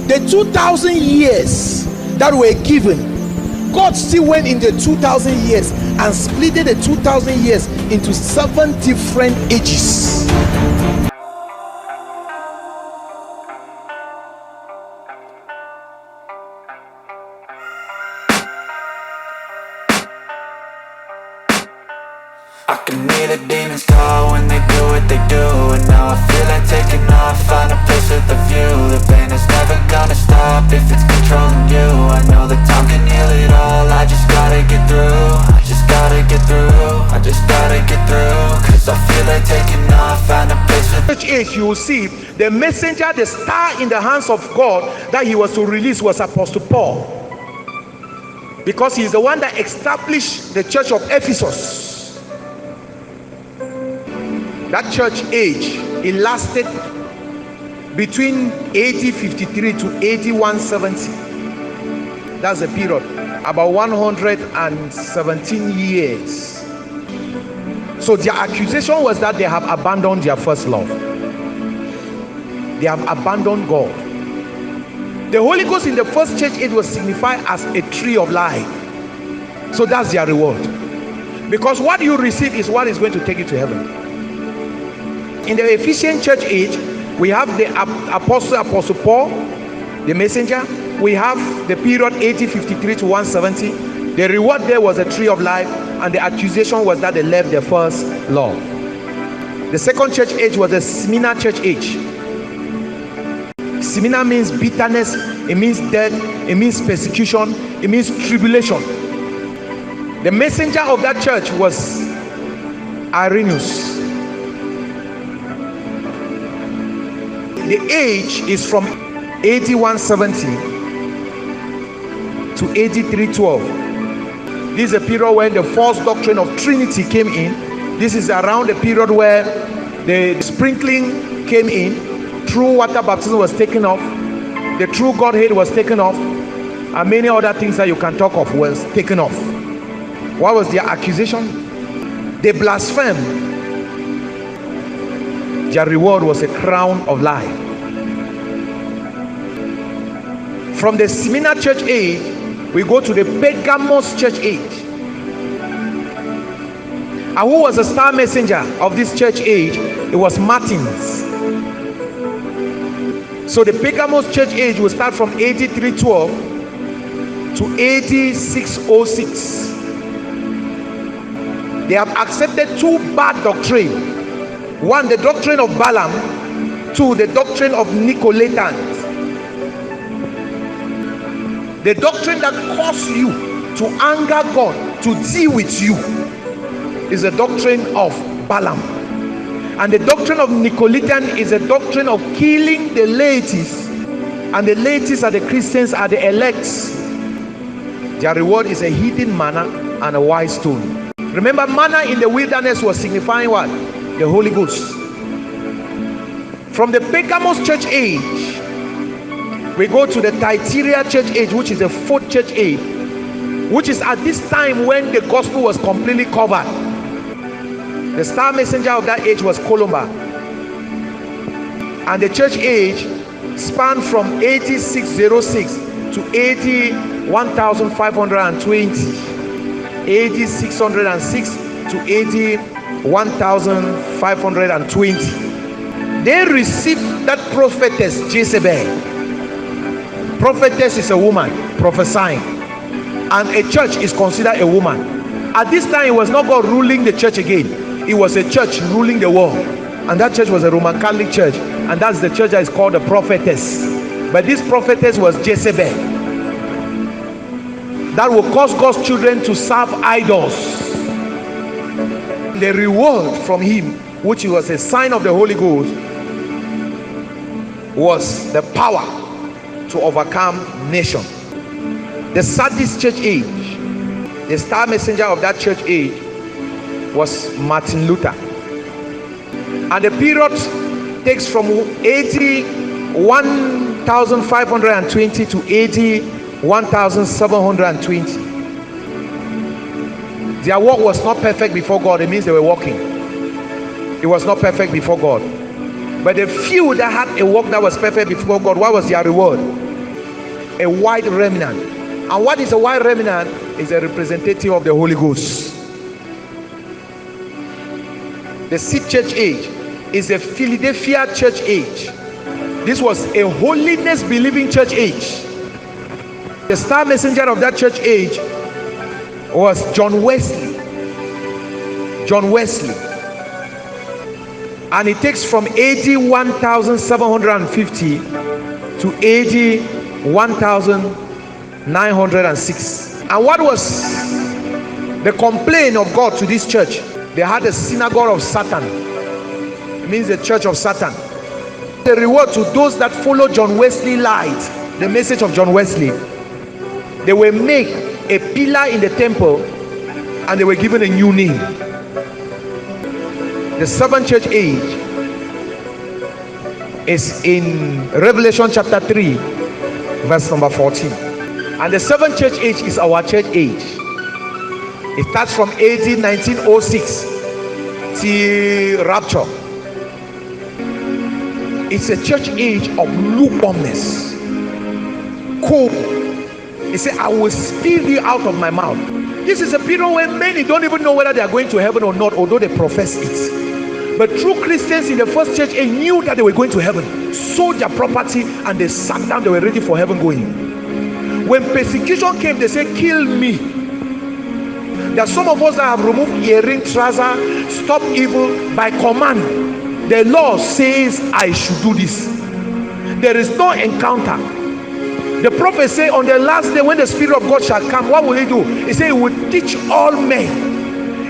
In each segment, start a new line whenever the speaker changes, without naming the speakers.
The 2,000 years that were given, God still went in the 2,000 years and split the 2,000 years into 7 different ages.
I can hear the demons call when they do what they do, and now I feel like taking off, find a place with a view. The pain is never gonna stop if it's controlling you. I know that time can heal it all, I just gotta get through. I just gotta get through, I just gotta get through. Cause I feel like taking off, find a place with
Church age, you will see the messenger, the star in the hands of God that he was to release was Apostle Paul, because he's the one that established the church of Ephesus. That church age, it lasted between AD 53 to AD 170. That's the period, about 117 years. So their accusation was that they have abandoned their first love. They have abandoned God. The Holy Ghost in the first church age was signified as a tree of life. So that's their reward, because what you receive is what is going to take you to heaven. In the Ephesian church age, we have the Apostle Paul, the messenger. We have the period 1853 to 170. The reward there was a tree of life, and the accusation was that they left their first love. The second church age was the Smyrna church age. Smyrna means bitterness, it means death, it means persecution, it means tribulation. The messenger of that church was Irenaeus. The age is from AD 170 to AD 312. This is a period when the false doctrine of Trinity came in. This is around the period where the sprinkling came in, true water baptism was taken off, the true Godhead was taken off, and many other things that you can talk of was taken off. What was their accusation? They blasphemed. Their reward was a crown of life. From the Smyrna church age, we go to the Pergamos church age. And who was the star messenger of this church age? It was Martins. So the Pergamos church age will start from AD 312 to AD 606. They have accepted 2 bad doctrines. 1, the doctrine of Balaam. 2, the doctrine of Nicolaitans. The doctrine that causes you to anger God, to deal with you, is the doctrine of Balaam. And the doctrine of Nicolaitan is a doctrine of killing the laities. And the laities are the Christians, are the elects. Their reward is a hidden manna and a white stone. Remember, manna in the wilderness was signifying what? The Holy Ghost. From the Pergamos church age, we go to the Thyatira church age, which is the 4th church age, which is at this time when the gospel was completely covered. The star messenger of that age was Columba. And the church age spanned from AD 606 to AD 1520. AD 606 to AD 1520. They received that prophetess Jezebel. Prophetess is a woman prophesying, and a church is considered a woman. At this time, it was not God ruling the church again, it was a church ruling the world, and that church was a Roman Catholic church, and that's the church that is called the prophetess. But this prophetess was Jezebel, that will cause God's children to serve idols. The reward from him, which was a sign of the Holy Ghost, was the power to overcome nation. The Sardis church age, the star messenger of that church age was Martin Luther. And the period takes from AD 1520 to AD 1720. Their work was not perfect before God. It means they were walking. It was not perfect before God. But the few that had a work that was perfect before God, what was their reward? a white remnant. And what is a white remnant? Is a representative of the Holy Ghost. The sixth church age is a Philadelphia church age. This was a holiness believing church age. The star messenger of that church age was John Wesley. John Wesley. And it takes from AD 1750 to AD 1906. And what was the complaint of God to this church? They had a synagogue of Satan. It means the church of Satan. The reward to those that follow John Wesley light, the message of John Wesley, they were made a pillar in the temple and they were given a new name. The seventh church age is in Revelation chapter 3 verse number 14. And the seventh church age is our church age. It starts from AD 1906 till rapture. It's a church age of lukewarmness, cold. He said, I will spew you out of my mouth. This is a period where many don't even know whether they are going to heaven or not, although they profess it. But true Christians in the first church age knew that they were going to heaven, sold their property, and they sat down. They were ready for heaven going. When persecution came, they said, kill me. There are some of us that have removed earring, trouser, stop evil by command. The law says I should do this. There is no encounter. The prophet said on the last day when the Spirit of God shall come, what will he do? He said he will teach all men.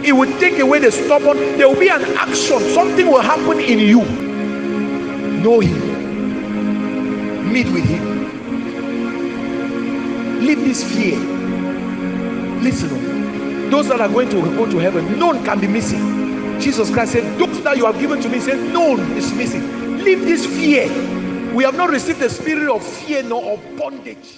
He will take away the stubborn. There will be an action. Something will happen in you. Know him. Meet with him. Leave this fear. Listen, those that are going to go to heaven, none can be missing. Jesus Christ said, those that you have given to me, said, none is missing. Leave this fear. We have not received the spirit of fear nor of bondage.